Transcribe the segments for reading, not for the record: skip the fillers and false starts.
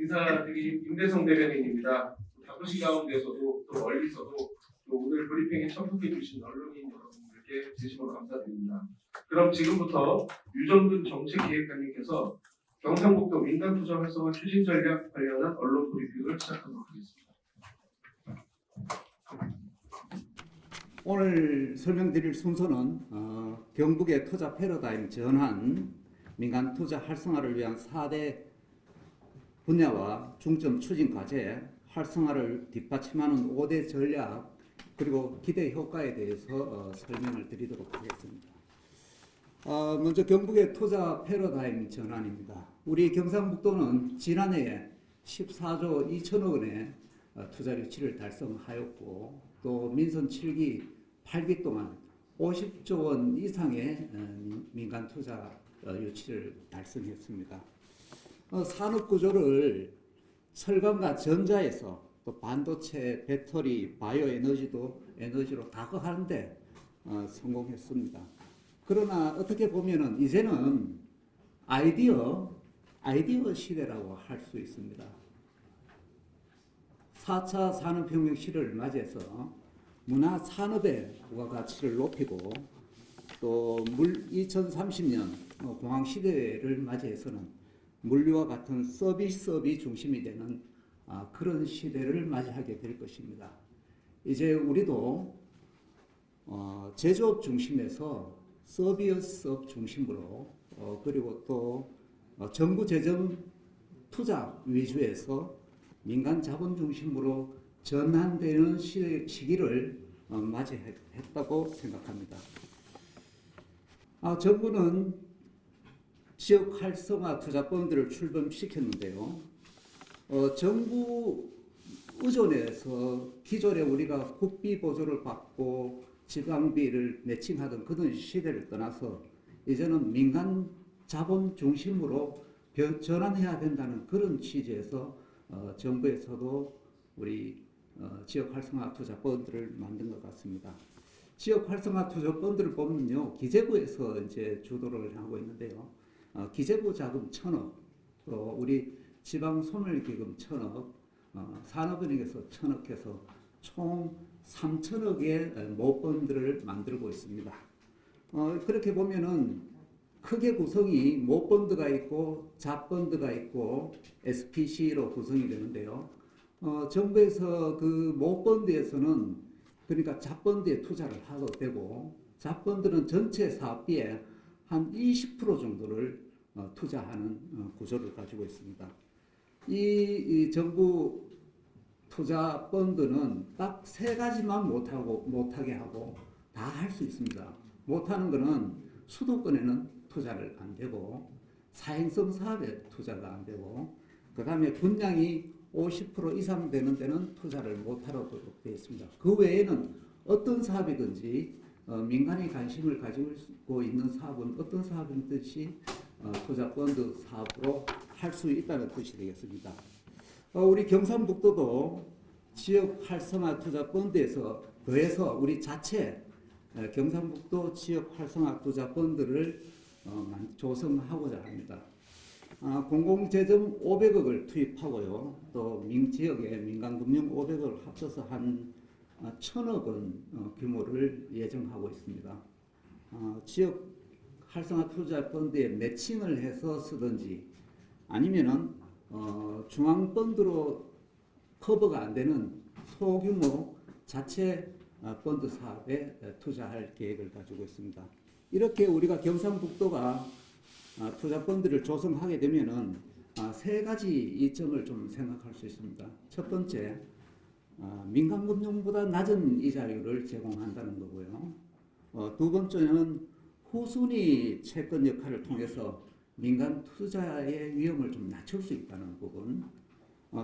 인사드린 임대성 대변인입니다. 바쁘신 가운데서도 또 멀리서도 또 오늘 브리핑에 참석해 주신 언론인 여러분들께 진심으로 감사드립니다. 그럼 지금부터 유정근 정책기획관님께서 경상북도 민간투자 활성화 추진 전략 관련한 언론 브리핑을 시작하도록 하겠습니다. 오늘 설명드릴 순서는 경북의 투자 패러다임 전환, 민간 투자 활성화를 위한 4대 분야와 중점 추진 과제, 활성화를 뒷받침하는 5대 전략, 그리고 기대 효과에 대해서 설명을 드리도록 하겠습니다. 먼저 경북의 투자 패러다임 전환입니다. 우리 경상북도는 지난해에 14조 2천억 원의 투자 유치를 달성하였고, 또 민선 7기 8기 동안 50조 원 이상의 민간 투자 유치를 달성했습니다. 산업 구조를 철강과 전자에서 또 반도체, 배터리, 바이오 에너지로 다각하는데 성공했습니다. 그러나 어떻게 보면은 이제는 아이디어 시대라고 할 수 있습니다. 4차 산업혁명 시대를 맞이해서 문화 산업의 부가가치를 높이고, 또 2030년 공항 시대를 맞이해서는 물류와 같은 서비스업이 중심이 되는 그런 시대를 맞이하게 될 것입니다. 이제 우리도 제조업 중심에서 서비스업 중심으로, 그리고 또 정부 재정 투자 위주에서 민간 자본 중심으로 전환되는 시기를 맞이했다고 생각합니다. 정부는 지역 활성화 투자펀드를 출범시켰는데요. 정부 의존에서 기존에 우리가 국비 보조를 받고 지방비를 매칭하던 그런 시대를 떠나서 이제는 민간 자본 중심으로 전환해야 된다는 그런 취지에서 정부에서도 우리 지역 활성화 투자 펀드를 만든 것 같습니다. 지역 활성화 투자 펀드를 보면요, 기재부에서 이제 주도를 하고 있는데요. 기재부 자금 1,000억, 또 우리 지방 소멸기금 1,000억, 산업은행에서 1,000억 해서 총 3,000억의 모펀드를 만들고 있습니다. 그렇게 보면은 크게 구성이 모펀드가 있고 자펀드가 있고 SPC로 구성이 되는데요. 정부에서 그 모펀드에서는, 그러니까 자펀드에 투자를 하도 되고, 자펀드는 전체 사업비의 한 20% 정도를 투자하는 구조를 가지고 있습니다. 이 정부 투자 펀드는 딱 3가지만 못하게 하고 다 할 수 있습니다. 못하는 것은 수도권에는 투자를 안 되고, 사행성 사업에 투자가 안 되고, 그 다음에 분량이 50% 이상 되는 데는 투자를 못하도록 되어 있습니다. 그 외에는 어떤 사업이든지 민간이 관심을 가지고 있는 사업은 어떤 사업이든지 투자펀드 사업으로 할 수 있다는 뜻이 되겠습니다. 우리 경상북도도 지역 활성화 투자펀드에서 더해서 우리 자체 경상북도 지역 활성화 투자펀드를 조성하고자 합니다. 공공재정 500억을 투입하고요, 또 지역에 민간금융 500억을 합쳐서 한 1,000억 원 규모를 예정하고 있습니다. 지역 활성화 투자 펀드에 매칭을 해서 쓰든지, 아니면은 중앙 펀드로 커버가 안 되는 소규모 자체 펀드 사업에 투자할 계획을 가지고 있습니다. 이렇게 우리가 경상북도가 투자 펀드를 조성하게 되면은 3가지 이점을 좀 생각할 수 있습니다. 첫 번째, 민간금융보다 낮은 이자율을 제공한다는 거고요. 두 번째는 후순위 채권 역할을 통해서 민간 투자의 위험을 좀 낮출 수 있다는 부분.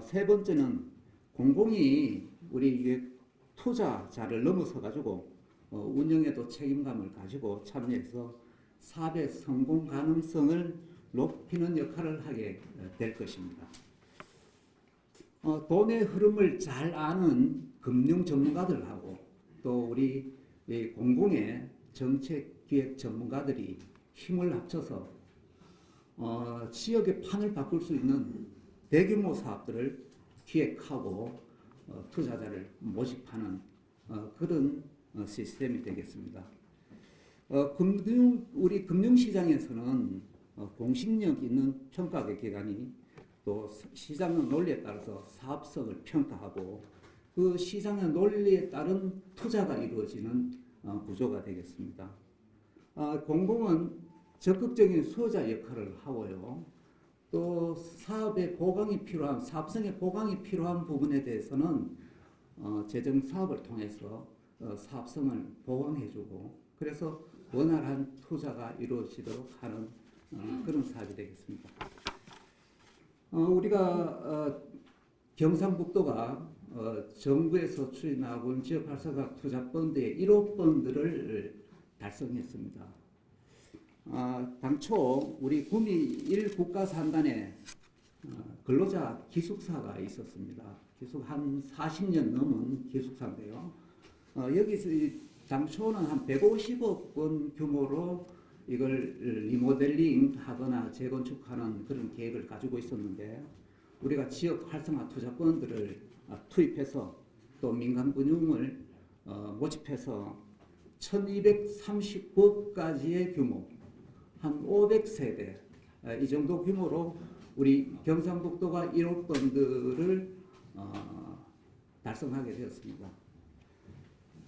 세 번째는 공공이 우리 투자자를 넘어서 가지고 운영에도 책임감을 가지고 참여해서 사업의 성공 가능성을 높이는 역할을 하게 될 것입니다. 돈의 흐름을 잘 아는 금융 전문가들하고 또 우리 공공의 정책 기획 전문가들이 힘을 합쳐서 지역의 판을 바꿀 수 있는 대규모 사업들을 기획하고 투자자를 모집하는 그런 시스템이 되겠습니다. 우리 금융시장에서는 공신력 있는 평가의 기관이 또 시장의 논리에 따라서 사업성을 평가하고 그 시장의 논리에 따른 투자가 이루어지는 구조가 되겠습니다. 공공은 적극적인 수호자 역할을 하고요. 또 사업의 보강이 필요한 사업성의 보강이 필요한 부분에 대해서는 재정 사업을 통해서 사업성을 보강해주고 그래서 원활한 투자가 이루어지도록 하는 그런 사업이 되겠습니다. 우리가 경상북도가 정부에서 추진하고 있는 지역 활성화 투자 펀드의 1호 펀드를 달성했습니다. 당초 우리 구미 1국가산단에 근로자 기숙사가 있었습니다. 기숙 한 40년 넘은 기숙사인데요. 여기서 당초는 한 150억 원 규모로 이걸 리모델링 하거나 재건축하는 그런 계획을 가지고 있었는데 우리가 지역 활성화 투자 펀드를 투입해서 또 민간 금융을 모집해서 1239억까지의 규모 한 500세대 이 정도 규모로 우리 경상북도가 1호 펀드를 달성하게 되었습니다.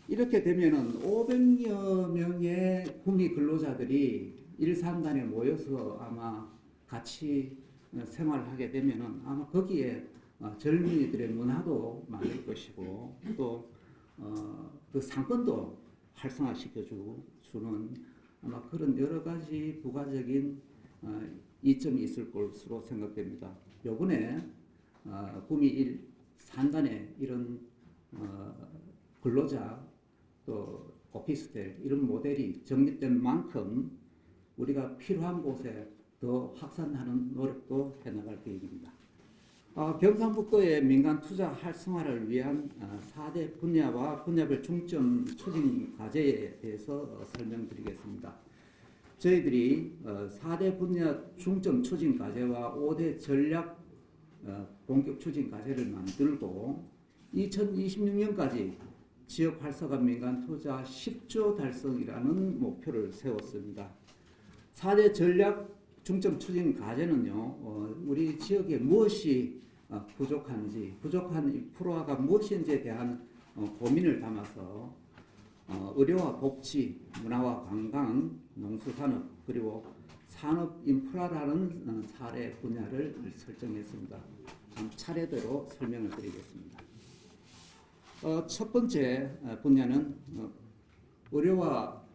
이렇게 되면은 500여 명의 구미 근로자들이 일산단에 모여서 아마 같이 생활을 하게 되면은 아마 거기에 젊은이들의 문화도 만들 것이고 또 그 상권도 활성화시켜 주는 아마 그런 여러 가지 부가적인 이점이 있을 것으로 생각됩니다. 요번에 구미 1 산단에 이런 근로자 또 오피스텔 이런 모델이 정립된 만큼 우리가 필요한 곳에 더 확산하는 노력도 해나갈 계획입니다. 경상북도의 민간 투자 활성화를 위한 4대 분야와 분야별 중점 추진 과제에 대해서 설명드리겠습니다. 저희들이 4대 분야 중점 추진 과제와 5대 전략 본격 추진 과제를 만들고 2026년까지 지역 활성화 민간 투자 10조 달성이라는 목표를 세웠습니다. 4대 전략 중점 추진 과제는요, 우리 지역에 무엇이 부족한지, 부족한 인프라가 무엇인지에 대한 고민을 담아서 의료와 복지, 문화와 관광, 농수산업, 그리고 산업 인프라라는 4대 분야를 설정했습니다. 차례대로 설명을 드리겠습니다. 첫 번째 분야는 의료와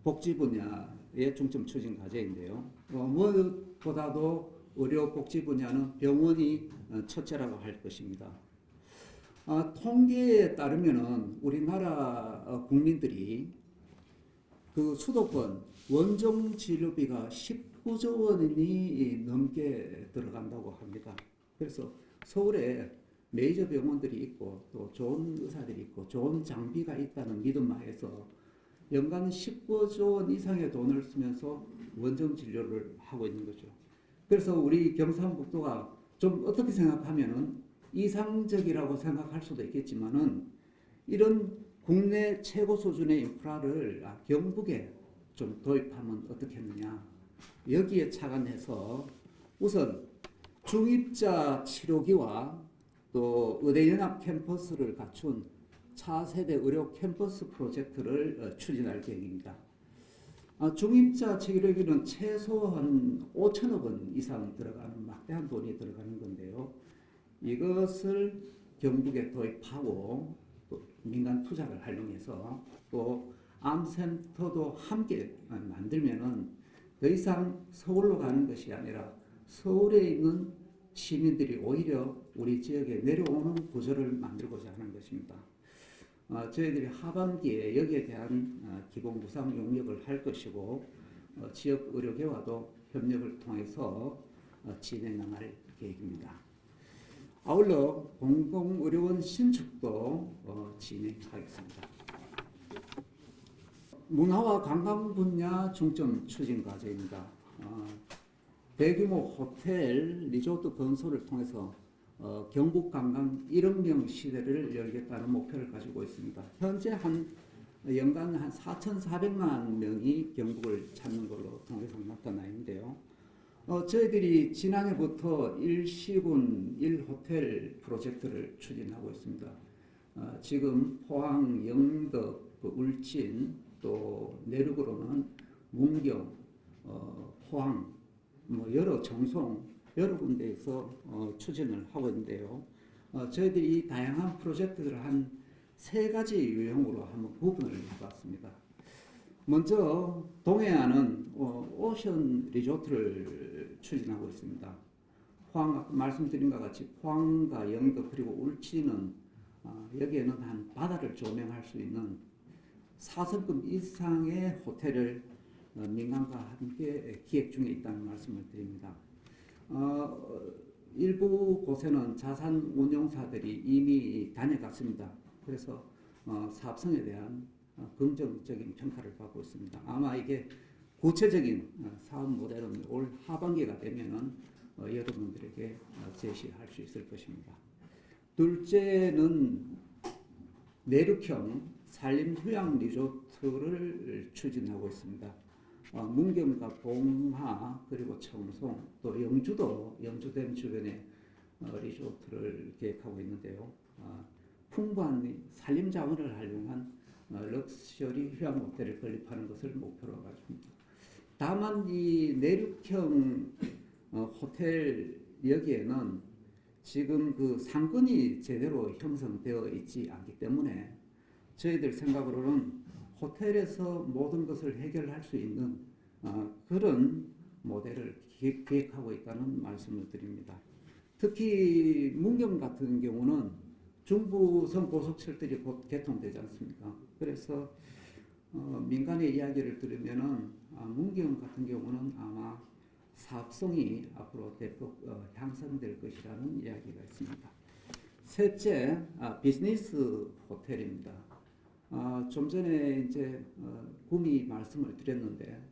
복지 분야의 중점 추진 과제인데요. 무엇보다도 의료 복지 분야는 병원이 첫째라고 할 것입니다. 통계에 따르면은 우리나라 국민들이 그 수도권 원정 진료비가 19조 원이 넘게 들어간다고 합니다. 그래서 서울에 메이저 병원들이 있고 또 좋은 의사들이 있고 좋은 장비가 있다는 믿음 하에서 연간 19조 원 이상의 돈을 쓰면서 원정 진료를 하고 있는 거죠. 그래서 우리 경상북도가 좀 어떻게 생각하면은 이상적이라고 생각할 수도 있겠지만은 이런 국내 최고 수준의 인프라를 경북에 좀 도입하면 어떻겠느냐. 여기에 착안해서 우선 중입자 치료기와 또 의대연합 캠퍼스를 갖춘 차세대 의료 캠퍼스 프로젝트를 추진할 계획입니다. 중입자 치료기는 최소한 5천억 원 이상 들어가는 막대한 돈이 들어가는 건데요. 이것을 경북에 도입하고 또 민간 투자를 활용해서 또 암센터도 함께 만들면은 더 이상 서울로 가는 것이 아니라 서울에 있는 시민들이 오히려 우리 지역에 내려오는 구조를 만들고자 하는 것입니다. 저희들이 하반기에 여기에 대한 기본 구상 용역을 할 것이고 지역 의료계와도 협력을 통해서 진행할 계획입니다. 아울러 공공의료원 신축도 진행하겠습니다. 문화와 관광 분야 중점 추진 과제입니다. 대규모 호텔, 리조트 건설을 통해서 경북 관광 1억 명 시대를 열겠다는 목표를 가지고 있습니다. 현재 연간 한 4,400만 명이 경북을 찾는 걸로 통계상 나타나 있는데요. 저희들이 지난해부터 일시군 1호텔 프로젝트를 추진하고 있습니다. 지금 포항, 영덕, 울진, 또 내륙으로는 문경, 포항, 여러 정송, 여러 군데에서 추진을 하고 있는데요. 저희들이 이 다양한 프로젝트들을 한 세 가지 유형으로 한번 구분을 해봤습니다. 먼저 동해안은 오션 리조트를 추진하고 있습니다. 포항, 아까 말씀드린 것 같이 포항과 영덕 그리고 울진은 여기에는 한 바다를 조명할 수 있는 4성급 이상의 호텔을 민간과 함께 기획 중에 있다는 말씀을 드립니다. 일부 곳에는 자산 운용사들이 이미 다녀갔습니다. 그래서 사업성에 대한 긍정적인 평가를 받고 있습니다. 아마 이게 구체적인 사업 모델은 올 하반기가 되면은 여러분들에게 제시할 수 있을 것입니다. 둘째는 내륙형 산림휴양 리조트를 추진하고 있습니다. 문경과 봉화 그리고 청송 또 영주댐 주변에 리조트를 계획하고 있는데요. 풍부한 산림 자원을 활용한 럭셔리 휴양 호텔을 건립하는 것을 목표로 가집니다. 다만 이 내륙형 호텔 여기에는 지금 그 상권이 제대로 형성되어 있지 않기 때문에 저희들 생각으로는 호텔에서 모든 것을 해결할 수 있는 그런 모델을 기획하고 있다는 말씀을 드립니다. 특히 문경 같은 경우는 중부선 고속철들이 곧 개통되지 않습니까? 그래서 민간의 이야기를 들으면은 문경 같은 경우는 아마 사업성이 앞으로 대폭 향상될 것이라는 이야기가 있습니다. 셋째, 비즈니스 호텔입니다. 좀 전에 이제 구미 말씀을 드렸는데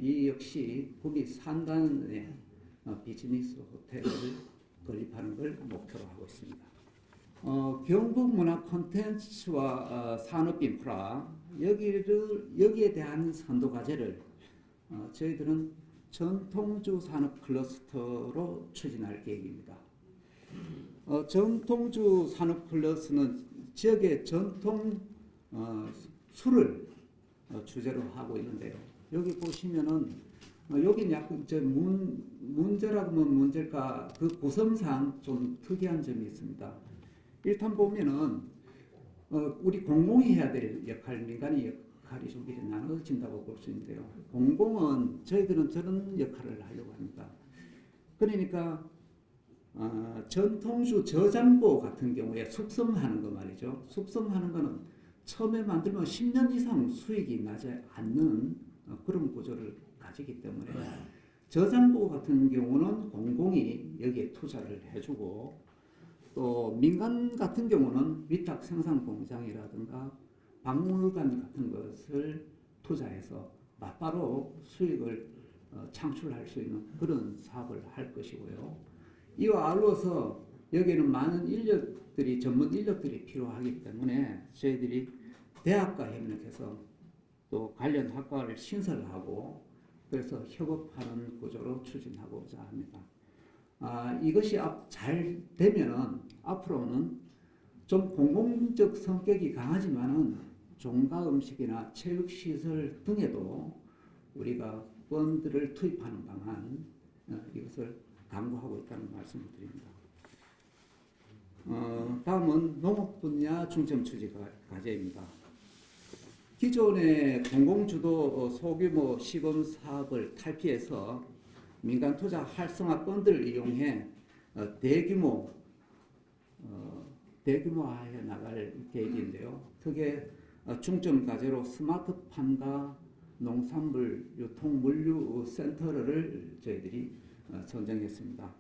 이 역시 구미 산단에 비즈니스 호텔을 건립하는 걸 목표로 하고 있습니다. 경북 문화 콘텐츠와 산업 인프라 여기에 대한 선도 과제를 저희들은 전통주 산업 클러스터로 추진할 계획입니다. 전통주 산업 클러스는 지역의 전통 술을 주제로 하고 있는데요. 여기 보시면은 여기는 약간 문제라고 하면 문제일까 그 구성상 좀 특이한 점이 있습니다. 일단 보면은 우리 공공이 해야 될 역할, 민간의 역할이 좀 이렇게 나눠진다고 볼 수 있는데요. 공공은 저희들은 저런 역할을 하려고 합니다. 그러니까 전통주 저장고 같은 경우에 숙성하는 거 말이죠. 숙성하는 거는 처음에 만들면 10년 이상 수익이 나지 않는 그런 구조를 가지기 때문에 저장고 같은 경우는 공공이 여기에 투자를 해주고 또 민간 같은 경우는 위탁 생산 공장이라든가 박물관 같은 것을 투자해서 맞바로 수익을 창출할 수 있는 그런 사업을 할 것이고요. 이와 아울러서 여기에는 많은 인력들이 전문 인력들이 필요하기 때문에 저희들이 대학과 협력해서 또 관련 학과를 신설하고 그래서 협업하는 구조로 추진하고자 합니다. 이것이 잘 되면은 앞으로는 좀 공공적 성격이 강하지만은 종가 음식이나 체육 시설 등에도 우리가 펀드를 투입하는 방안 이것을 강구하고 있다는 말씀을 드립니다. 다음은 농업 분야 중점 추진 과제입니다. 기존의 공공주도 소규모 시범 사업을 탈피해서 민간 투자 활성화 펀드를 이용해 대규모화해 나갈 계획인데요. 특히 중점 과제로 스마트팜과 농산물 유통 물류 센터를 저희들이 선정했습니다.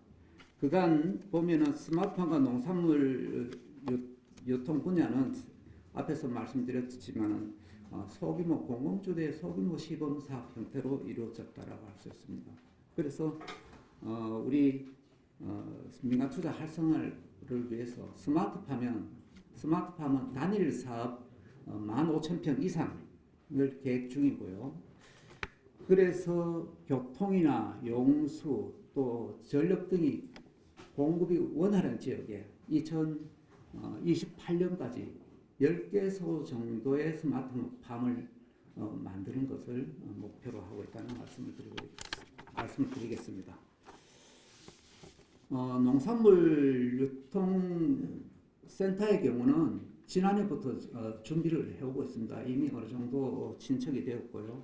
그간 보면은 스마트팜과 농산물 유통 분야는 앞에서 말씀드렸지만 소규모 공공주도의 소규모 시범 사업 형태로 이루어졌다라고 할 수 있습니다. 그래서 우리 민간 투자 활성화를 위해서 스마트팜은 단일 사업 15,000평 이상을 계획 중이고요. 그래서 교통이나 용수 또 전력 등이 공급이 원활한 지역에 2028년까지 10개소 정도의 스마트팜을 만드는 것을 목표로 하고 있다는 말씀을 드리겠습니다. 농산물 유통센터의 경우는 지난해부터 준비를 해오고 있습니다. 이미 어느 정도 진척이 되었고요.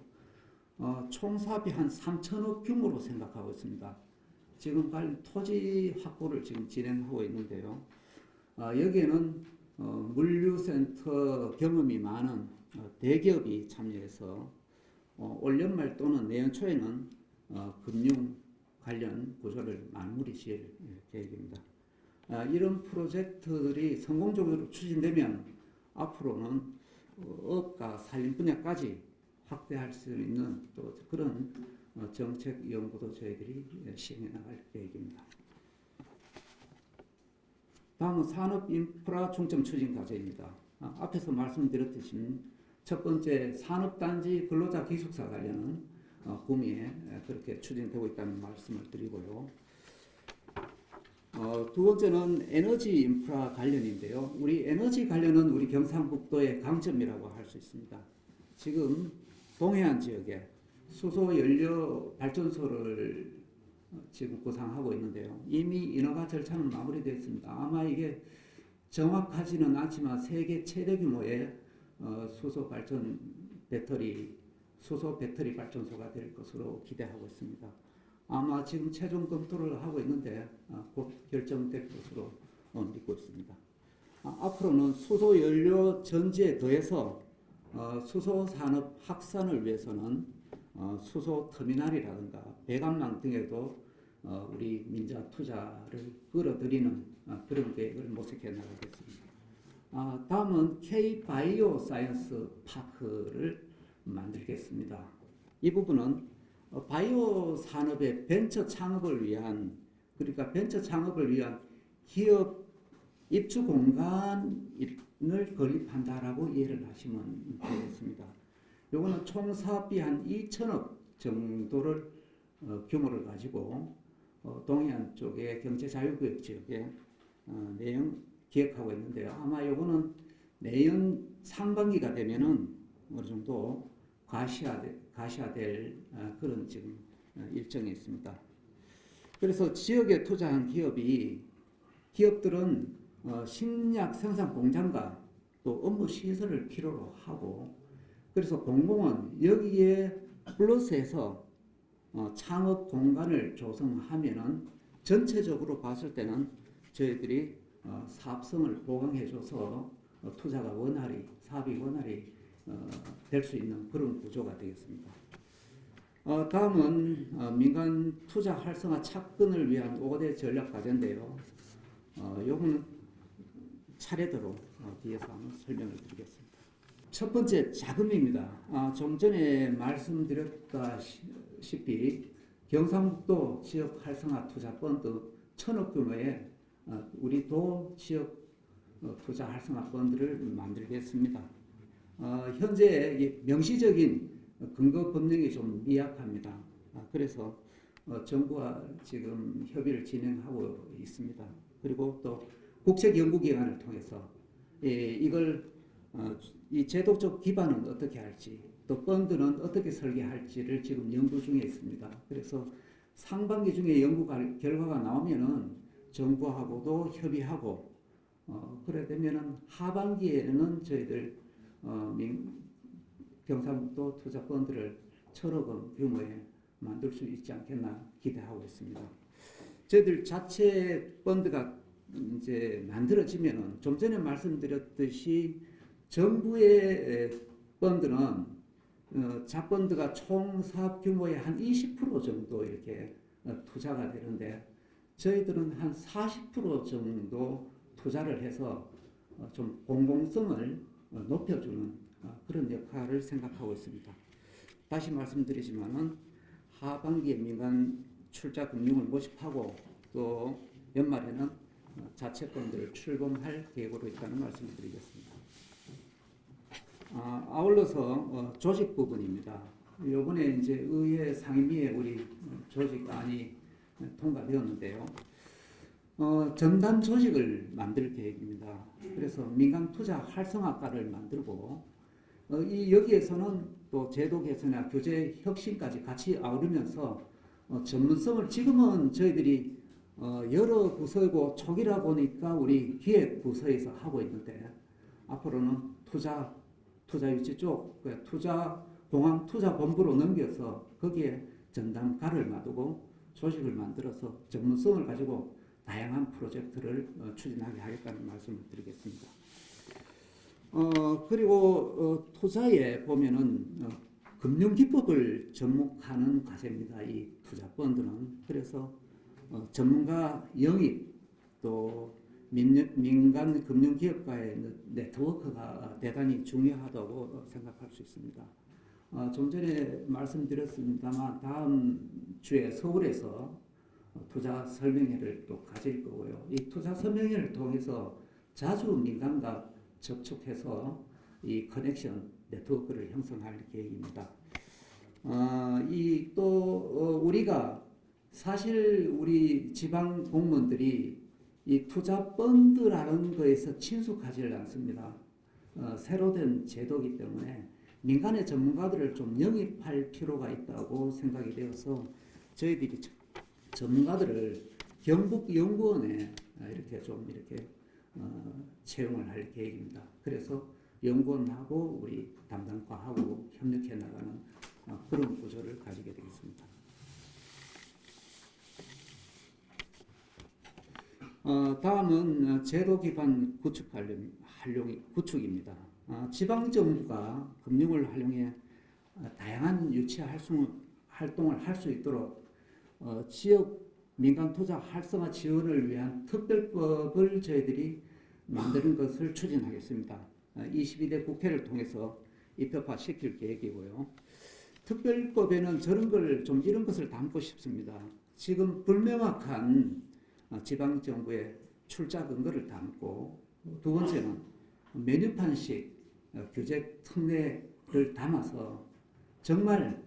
총 사업이 한 3천억 규모로 생각하고 있습니다. 지금 빨리 토지 확보를 지금 진행하고 있는데요. 여기에는 물류센터 경험이 많은 대기업이 참여해서 올 연말 또는 내년 초에는 금융 관련 구조를 마무리 지을 계획입니다. 이런 프로젝트들이 성공적으로 추진되면 앞으로는 어업과 산림 분야까지 확대할 수 있는 또 그런 정책 연구도 저희들이 시행해 나갈 계획입니다. 다음은 산업 인프라 중점 추진 과제입니다. 앞에서 말씀드렸듯이 첫 번째 산업단지 근로자 기숙사 관련은 구미에 그렇게 추진되고 있다는 말씀을 드리고요. 두 번째는 에너지 인프라 관련인데요. 우리 에너지 관련은 우리 경상북도의 강점이라고 할 수 있습니다. 지금 동해안 지역에 수소 연료 발전소를 지금 구상하고 있는데요. 이미 인허가 절차는 마무리되었습니다. 아마 이게 정확하지는 않지만 세계 최대 규모의 수소 배터리 발전소가 될 것으로 기대하고 있습니다. 아마 지금 최종 검토를 하고 있는데 곧 결정될 것으로 믿고 있습니다. 앞으로는 수소 연료 전지에 더해서 수소 산업 확산을 위해서는 수소 터미널이라든가 배관망 등에도 우리 민자 투자를 끌어들이는 그런 계획을 모색해 나가겠습니다. 다음은 K-바이오 사이언스 파크를 만들겠습니다. 이 부분은 바이오 산업의 벤처 창업을 위한 기업 입주 공간을 건립한다라고 이해를 하시면 되겠습니다. 요거는 총 사업비 한 2천억 정도를 규모를 가지고 동해안 쪽의 경제자유구역 지역에 기획하고 있는데요. 아마 요거는 내년 상반기가 되면은 어느 정도 가시화될 그런 지금 일정이 있습니다. 그래서 지역에 투자한 기업들은 식약 생산 공장과 또 업무 시설을 필요로 하고, 그래서 공공은 여기에 플러스해서 창업 공간을 조성하면은 전체적으로 봤을 때는 저희들이 사업성을 보강해줘서 사업이 원활히 될 수 있는 그런 구조가 되겠습니다. 다음은 민간 투자 활성화 착근을 위한 5대 전략 과제인데요. 요거는 차례대로 뒤에서 한번 설명을 드리겠습니다. 첫 번째, 자금입니다. 좀 전에 말씀드렸다시피 경상북도 지역 활성화 투자 펀드 1,000억 규모의 우리 도 지역 투자 활성화 펀드를 만들겠습니다. 현재 명시적인 근거 법령이 좀 미약합니다. 그래서 정부와 지금 협의를 진행하고 있습니다. 그리고 또 국책연구기관을 통해서 이 제도적 기반은 어떻게 할지, 또 펀드는 어떻게 설계할지를 지금 연구 중에 있습니다. 그래서 상반기 중에 연구 결과가 나오면은 정부하고도 협의하고, 그래 되면은 하반기에는 저희들 경상북도 투자펀드를 1,000억 원 규모에 만들 수 있지 않겠나 기대하고 있습니다. 저희들 자체 펀드가 이제 만들어지면은 좀 전에 말씀드렸듯이 정부의 펀드는 자펀드가 총 사업 규모의 한 20% 정도 이렇게 투자가 되는데, 저희들은 한 40% 정도 투자를 해서 좀 공공성을 높여주는 그런 역할을 생각하고 있습니다. 다시 말씀드리지만은 하반기에 민간 출자 금융을 모집하고 또 연말에는 자채권들을 출범할 계획으로 있다는 말씀을 드리겠습니다. 아울러서 조직 부분입니다. 이번에 이제 의회 상임위에 우리 조직안이 통과되었는데요. 전담 조직을 만들 계획입니다. 그래서 민간 투자 활성화과를 만들고 여기에서는 또 제도 개선이나 교제 혁신까지 같이 아우르면서 전문성을 지금은 저희들이 여러 부서이고 초기라 보니까 우리 기획 부서에서 하고 있는데 앞으로는 투자 유치 쪽 공항 투자 본부로 넘겨서 거기에 전담가를 놔두고 조직을 만들어서 전문성을 가지고 다양한 프로젝트를 추진하게 하겠다는 말씀을 드리겠습니다. 그리고 투자에 보면은 금융기법을 접목하는 과제입니다. 이 투자펀드는. 그래서 전문가 영입 또 민간 금융기업과의 네트워크가 대단히 중요하다고 생각할 수 있습니다. 좀 전에 말씀드렸습니다만 다음 주에 서울에서 투자 설명회를 또 가질 거고요. 이 투자 설명회를 통해서 자주 민간과 접촉해서 이 커넥션 네트워크를 형성할 계획입니다. 우리가 사실 우리 지방 공무원들이 이 투자 펀드라는 거에서 친숙하지를 않습니다. 새로 된 제도이기 때문에 민간의 전문가들을 좀 영입할 필요가 있다고 생각이 되어서 저희들이 전문가들을 경북연구원에 이렇게 채용을 할 계획입니다. 그래서 연구원하고 우리 담당과하고 협력해 나가는 그런 구조를 가지게 되겠습니다. 다음은 제도 기반 구축입니다. 지방정부가 금융을 활용해 다양한 유치 활동을 할 수 있도록 지역 민간 투자 활성화 지원을 위한 특별법을 저희들이 만드는 것을 추진하겠습니다. 22대 국회를 통해서 입법화시킬 계획이고요. 특별법에는 이런 것을 담고 싶습니다. 지금 불명확한 지방정부의 출자 근거를 담고, 두 번째는 메뉴판식 규제 특례를 담아서 정말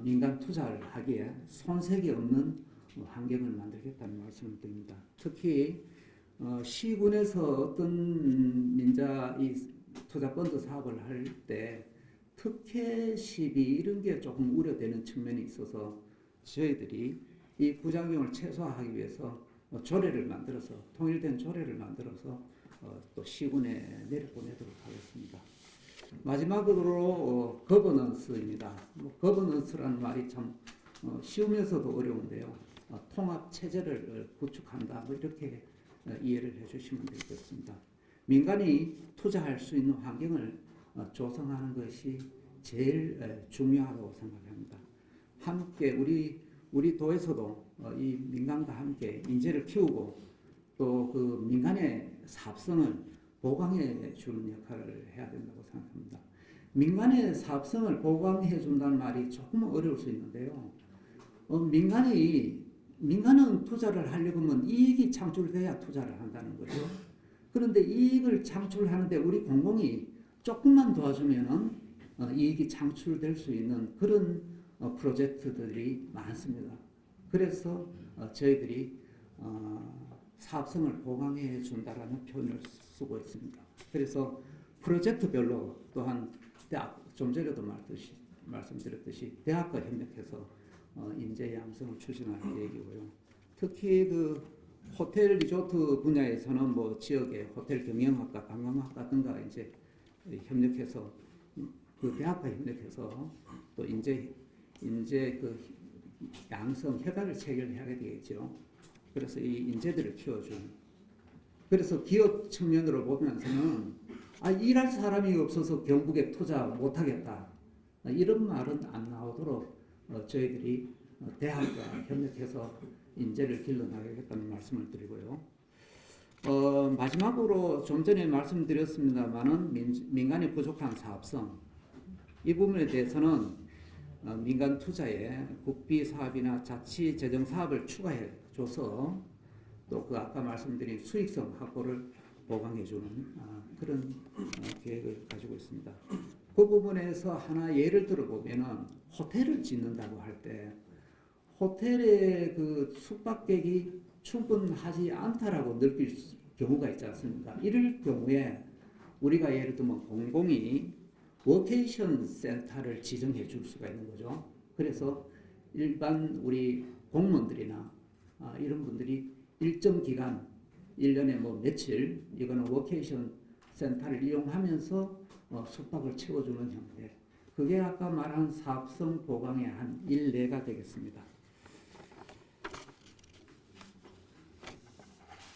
민간 투자를 하기에 손색이 없는 환경을 만들겠다는 말씀을 드립니다. 특히 시군에서 어떤 이 투자 펀드 사업을 할 때 특혜 시비 이런 게 조금 우려되는 측면이 있어서 저희들이 이 부작용을 최소화하기 위해서 통일된 조례를 만들어서 또 시군에 내려보내도록 하겠습니다. 마지막으로 거버넌스입니다. 거버넌스라는 말이 참 쉬우면서도 어려운데요. 통합 체제를 구축한다. 이렇게 이해를 해주시면 되겠습니다. 민간이 투자할 수 있는 환경을 조성하는 것이 제일 중요하다고 생각합니다. 함께 우리 도에서도 이 민간과 함께 인재를 키우고 또 그 민간의 사업성을 보강해 주는 역할을 해야 된다고 생각합니다. 민간의 사업성을 보강해 준다는 말이 조금 어려울 수 있는데요. 민간은 투자를 하려고 하면 이익이 창출돼야 투자를 한다는 거죠. 그런데 이익을 창출하는데 우리 공공이 조금만 도와주면은 이익이 창출될 수 있는 그런 프로젝트들이 많습니다. 그래서 저희들이 사업성을 보강해 준다라는 표현을 쓰고 있습니다. 그래서 프로젝트별로 또한 좀 전에도 말씀드렸듯이 대학과 협력해서 인재 양성을 추진할 계획이고요. 특히 그 호텔 리조트 분야에서는 지역의 호텔 경영학과, 관광학과 등과 이제 협력해서 그 대학과 협력해서 또 인재 그 양성 협약을 체결해야 되겠죠. 그래서 이 인재들을 키워준. 그래서 기업 측면으로 보면서는 일할 사람이 없어서 경북에 투자 못하겠다. 이런 말은 안 나오도록 저희들이 대학과 협력해서 인재를 길러나가겠다는 말씀을 드리고요. 마지막으로 좀 전에 말씀드렸습니다만은 민간의 부족한 사업성 이 부분에 대해서는 민간 투자에 국비 사업이나 자치 재정 사업을 추가해 줘서 또 그 아까 말씀드린 수익성 확보를 보강해주는 그런 계획을 가지고 있습니다. 그 부분에서 하나 예를 들어보면은 호텔을 짓는다고 할 때 호텔의 그 숙박객이 충분하지 않다라고 느낄 경우가 있지 않습니까? 이럴 경우에 우리가 예를 들면 공공이 워케이션 센터를 지정해 줄 수가 있는 거죠. 그래서 일반 우리 공무원들이나 이런 분들이 일정 기간 1년에 뭐 며칠 이거는 워케이션 센터를 이용하면서 숙박을 채워주는 형태. 그게 아까 말한 사업성 보강의 한 일례가 되겠습니다.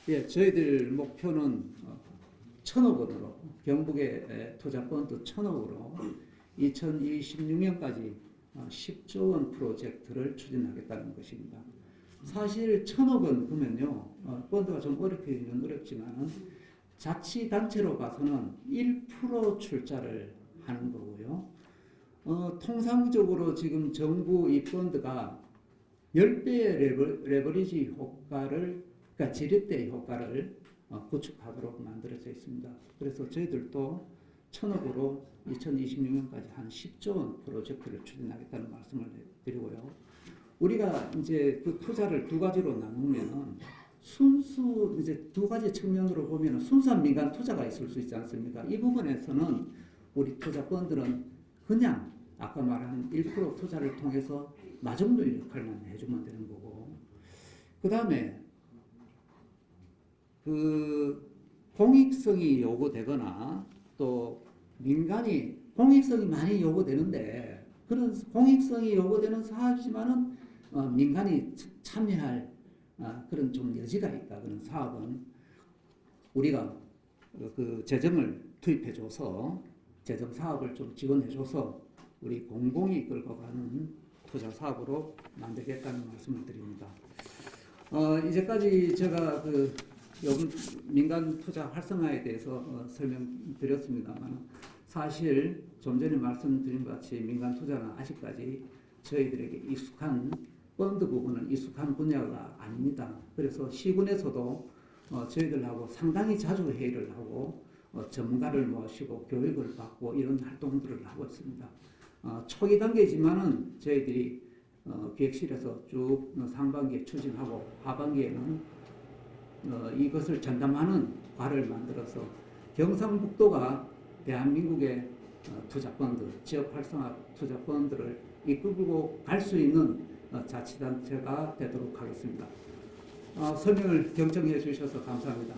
예, 저희들 목표는 1,000억 원으로 경북의 투자펀드 1,000억으로 2026년까지 10조 원 프로젝트를 추진하겠다는 것입니다. 사실 1,000억 원 그러면요, 펀드가 좀 어렵기는 어렵지만 자치단체로 봐서는 1% 출자를 하는 거고요. 통상적으로 지금 정부 이 펀드가 10배의 레버리지 효과를, 그러니까 지렛대 효과를 구축하도록 만들어져 있습니다. 그래서 저희들도 1,000억으로 2026년까지 한 10조 원 프로젝트를 추진하겠다는 말씀을 드리고요. 우리가 이제 그 투자를 두 가지로 나누면 순수 이제 두 가지 측면으로 보면 순수한 민간 투자가 있을 수 있지 않습니까? 이 부분에서는 우리 투자 펀드는 그냥 아까 말한 1% 투자를 통해서 마중물 역할만 해주면 되는 거고, 그 다음에 그 공익성이 요구되거나 또 민간이 공익성이 많이 요구되는데 그런 공익성이 요구되는 사업이지만은 민간이 참여할 그런 좀 여지가 있다. 그런 사업은 우리가 그 재정을 투입해줘서 재정 사업을 좀 지원해줘서 우리 공공이 이끌고 가는 투자 사업으로 만들겠다는 말씀을 드립니다. 이제까지 제가 그 민간 투자 활성화에 대해서 설명드렸습니다만 사실 좀 전에 말씀드린 것 같이 민간 투자는 아직까지 저희들에게 익숙한 펀드 부분은 익숙한 분야가 아닙니다. 그래서 시군에서도 저희들하고 상당히 자주 회의를 하고 전문가를 모시고 교육을 받고 이런 활동들을 하고 있습니다. 초기 단계지만은 저희들이 기획실에서 쭉 상반기에 추진하고 하반기에는 이것을 전담하는 과를 만들어서 경상북도가 대한민국의 투자펀드, 지역 활성화 투자펀드를 이끌고 갈 수 있는 자치단체가 되도록 하겠습니다. 설명을 경청해 주셔서 감사합니다.